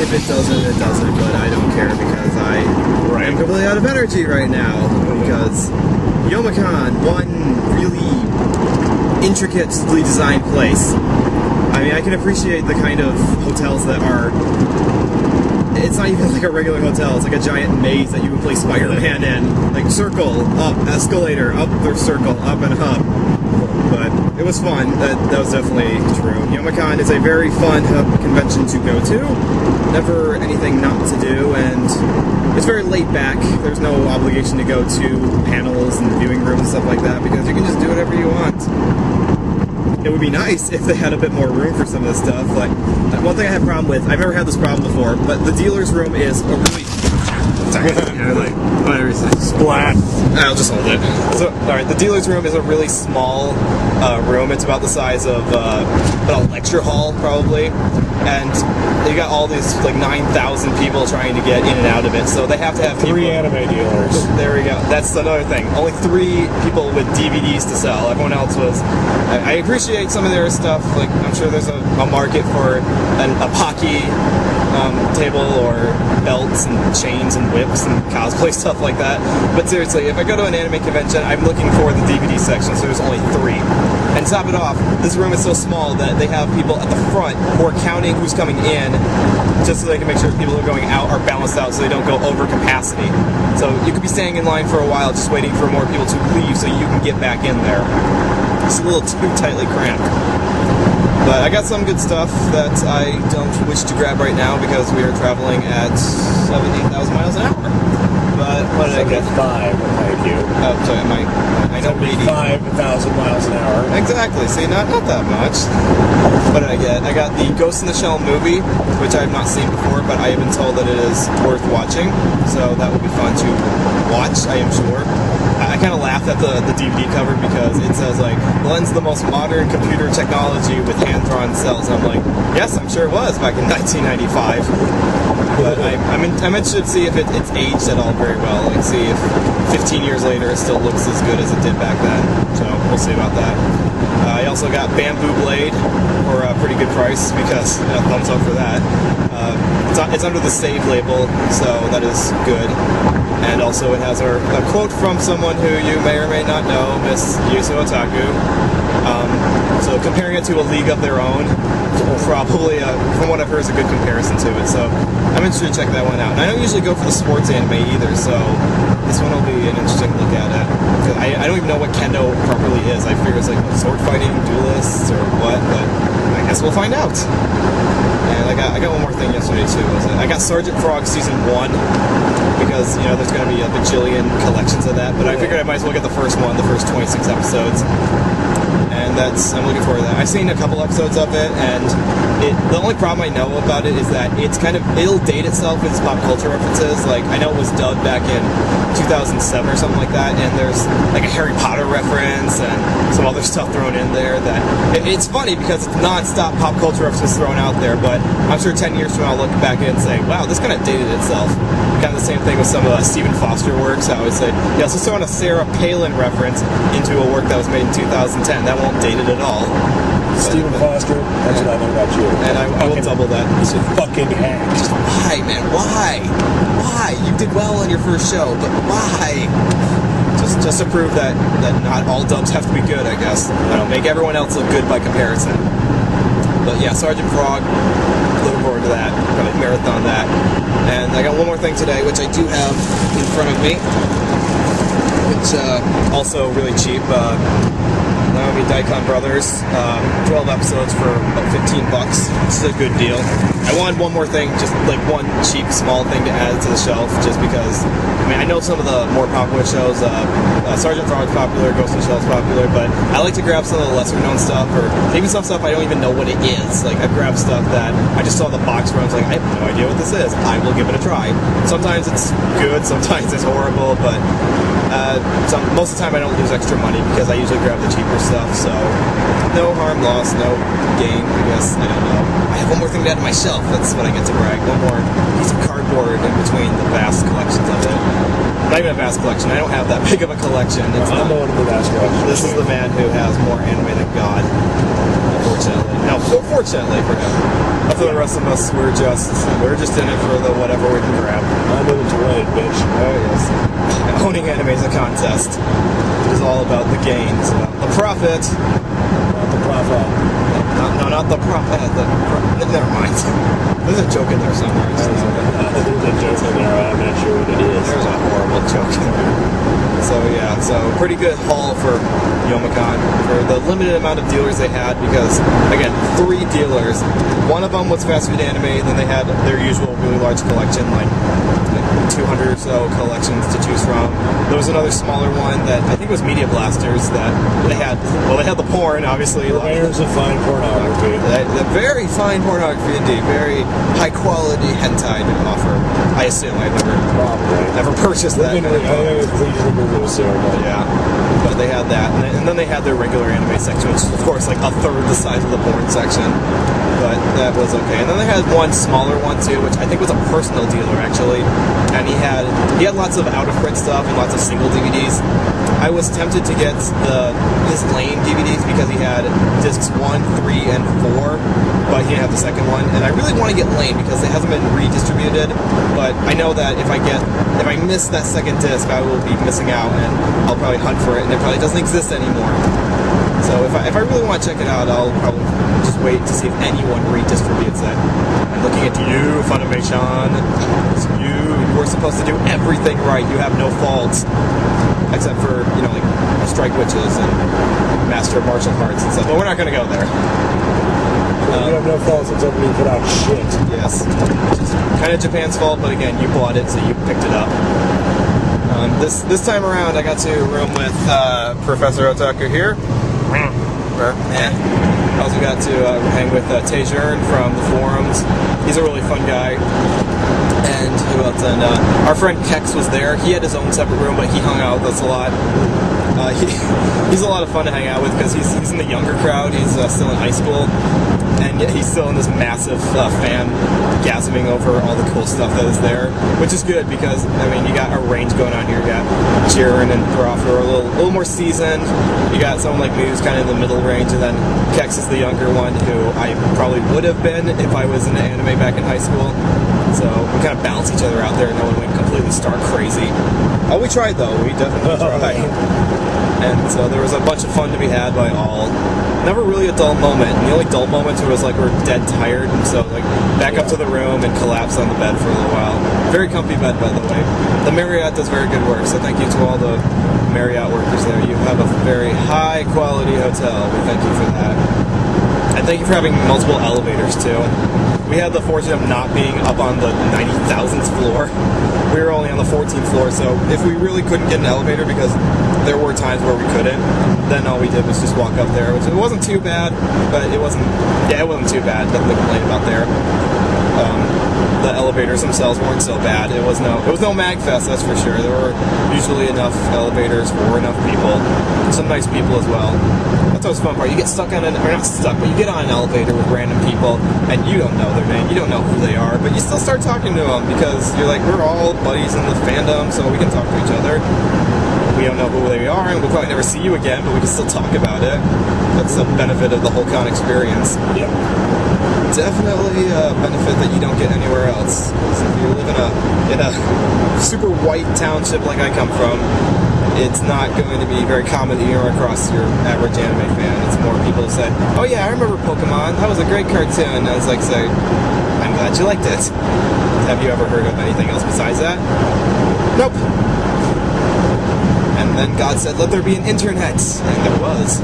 If it doesn't, it doesn't, but I don't care because I am completely out of energy right now. Because Youmacon, one really intricately designed place. I mean, I can appreciate the kind of hotels that are... It's not even like a regular hotel, it's like a giant maze that you can play Spider-Man in. Like, circle, up, escalator, up, there's circle, up and up. But it was fun, that was definitely true. Youmacon is a very fun convention to go to. Never anything not to do, and it's very laid back. There's no obligation to go to panels and viewing rooms and stuff like that, because you can just do whatever you want. It would be nice if they had a bit more room for some of this stuff. Like, one thing I had a problem with, I've never had this problem before, but the dealer's room is a really... Sorry, whatever you say. Splat. I'll just hold it. So, alright, the dealer's room is a really small room. It's about the size of a lecture hall, probably. And you got all these, like, 9,000 people trying to get in and out of it, so they have to have people... 3 anime dealers. There we go. That's another thing. Only 3 people with DVDs to sell. Everyone else was... I appreciate some of their stuff. Like, I'm sure there's a market for a Pocky table or belts and chains and whips and cosplay stuff like that. But seriously, if I go to an anime convention, I'm looking for the DVD section, so there's only 3. And to top it off, this room is so small that they have people at the front who are counting who's coming in, just so they can make sure people who are going out are balanced out so they don't go over capacity. So you could be staying in line for a while just waiting for more people to leave so you can get back in there. It's a little too tightly cramped. But I got some good stuff that I don't wish to grab right now because we are traveling at 70,000 miles an hour. But what did I get? 5, thank you. Oh, sorry, I know 75,000 miles an hour. Exactly. See, not that much. What did I get? I got the Ghost in the Shell movie, which I have not seen before, but I have been told that it is worth watching. So that will be fun to watch, I am sure. I kind of laughed at the DVD cover because it says, like, blends the most modern computer technology with hand-drawn cells. And I'm like, yes, I'm sure it was back in 1995. But I'm interested to see if it's aged at all very well. Like, see if 15 years later it still looks as good as it did back then. So we'll see about that. I also got Bamboo Blade for a pretty good price because thumbs up for that. It's under the Save label, so that is good. And also it has a quote from someone who you may or may not know, Miss Professor Otaku. So comparing it to A League of Their Own, probably, from what I've heard, is a good comparison to it. So I'm interested to check that one out. And I don't usually go for the sports anime either, so this one will be an interesting look at it. I don't even know what kendo properly is. I figure it's like sword fighting, duelists, or what, but I guess we'll find out. And I got one more thing yesterday too. I got Sergeant Frog Season 1 because, you know, there's going to be a bajillion collections of that. But I figured I might as well get the first one, the first 26 episodes. And I'm looking forward to that. I've seen a couple episodes of it, and the only problem I know about it is that it'll date itself with its pop culture references. Like, I know it was dubbed back in 2007 or something like that, and there's like a Harry Potter reference and some other stuff thrown in there that it's funny because it's non-stop pop culture references thrown out there, but I'm sure 10 years from now I'll look back at it and say, wow, this kind of dated itself. Kind of the same thing with some of Stephen Foster works. I would say, yeah, so throwing a Sarah Palin reference into a work that was made in 2010, that won't date it at all. Stephen Foster, that's what I know about you. And I will double that. He's a fucking hack. Just why, man? Why? Why? You did well on your first show, but why? Just to prove that not all dubs have to be good, I guess. You know, make everyone else look good by comparison. But yeah, Sergeant Frog, looking forward to that. Probably marathon that. And I got one more thing today, which I do have in front of me. Which also really cheap. Daicon Brothers, 12 episodes for about 15 bucks. This is a good deal. I wanted one more thing, just like one cheap, small thing to add to the shelf, just because, I mean, I know some of the more popular shows, Sergeant Frog's popular, Ghost in the Shell's popular, but I like to grab some of the lesser known stuff, or even some stuff I don't even know what it is. Like, I've grabbed stuff that I just saw the box for, and I was like, I have no idea what this is. I will give it a try. Sometimes it's good, sometimes it's horrible, but most of the time I don't lose extra money because I usually grab the cheaper stuff, so no harm, loss, no gain, I guess. I don't know. I have one more thing to add to my shelf. That's what I get to brag. One more piece of cardboard in between the vast collections of it. Not even a vast collection. I don't have that big of a collection. I'm going to the vast collection. This is the man who has more anime than God, unfortunately. No, fortunately for him. For the rest of us, we're just in it for the whatever we can grab. I'm in it to win, bitch. Oh yes. Owning anime is a contest. It is all about the gains, the profit. Not the profit. No, not the profit. Never mind. There's a joke in there somewhere. There's a joke in there. I'm not sure what it is. There's a horrible joke in there. So yeah, so pretty good haul for Youmacon for the limited amount of dealers they had, because again, 3 dealers. One of them was fast food anime, then they had their usual really large collection, like 200 or so collections to choose from. There was another smaller one that I think was Media Blasters that they had. Well, they had the porn, obviously. Purveyors of fine pornography. The very fine pornography indeed, very high quality hentai to offer. I assume I've never purchased that. Yeah, but they had that, and then they had their regular anime section, which is of course like a third the size of the porn section. But that was okay. And then they had one smaller one too, which I think was a personal dealer actually. And he had lots of out of print stuff and lots of single DVDs. I was tempted to get his Lane DVDs because he had discs 1, 3, and 4, but he didn't have the second one. And I really want to get Lane because it hasn't been redistributed. But I know that if I miss that second disc, I will be missing out, and I'll probably hunt for it, and it probably doesn't exist anymore. So if I really want to check it out, I'll probably just wait to see if anyone redistributes it. I'm looking at you, Funimation. It's you. You were supposed to do everything right. You have no faults. Except for, like Strike Witches and Master of Martial Arts and stuff. But we're not going to go there. You have no faults except when you put out shit. Yes. Which is kind of Japan's fault, but again, you bought it, so you picked it up. This time around, I got to room with Professor Otaku here. I also got to hang with Taejern from the forums. He's a really fun guy. And who else? And our friend Kexx was there. He had his own separate room, but he hung out with us a lot. He's a lot of fun to hang out with because he's in the younger crowd. He's still in high school, and yet he's still in this massive fan gasping over all the cool stuff that is there, which is good because you got a range going on here. You got Jiren and Prof who are a little more seasoned. You got someone like me who's kind of in the middle range, and then Kexx is the younger one who I probably would have been if I was in anime back in high school. So we kind of balance each other out there. No one went completely stark crazy. Oh, we tried though. We definitely tried. And so there was a bunch of fun to be had by all. Never really a dull moment. And the only dull moment was like we're dead tired, and so like back up to the room and collapse on the bed for a little while. Very comfy bed, by the way. The Marriott does very good work, so thank you to all the Marriott workers there. You have a very high quality hotel. We thank you for that. And thank you for having multiple elevators too. We had the fortune of not being up on the 90,000th floor. We were only on the 14th floor, so if we really couldn't get an elevator, because there were times where we couldn't, then all we did was just walk up there, which it wasn't too bad, but it wasn't too bad. Nothing to complain about there. The elevators themselves weren't so bad. It was no MagFest, that's for sure. There were usually enough elevators for enough people. Some nice people as well. That's always the fun part. You get stuck on or not stuck, but you get on an elevator with random people, and you don't know their name, you don't know who they are, but you still start talking to them because you're like, we're all buddies in the fandom, so we can talk to each other. We don't know who they are, and we'll probably never see you again, but we can still talk about it. That's the benefit of the whole con experience. Yep. Definitely a benefit that you don't get anywhere else. Because if you live in a super white township like I come from, it's not going to be very common that you run across your average anime fan. It's more people who say, oh yeah, I remember Pokemon, that was a great cartoon. And I was like, say, I'm glad you liked it. Have you ever heard of anything else besides that? Nope. And then God said, let there be an internet. And there was.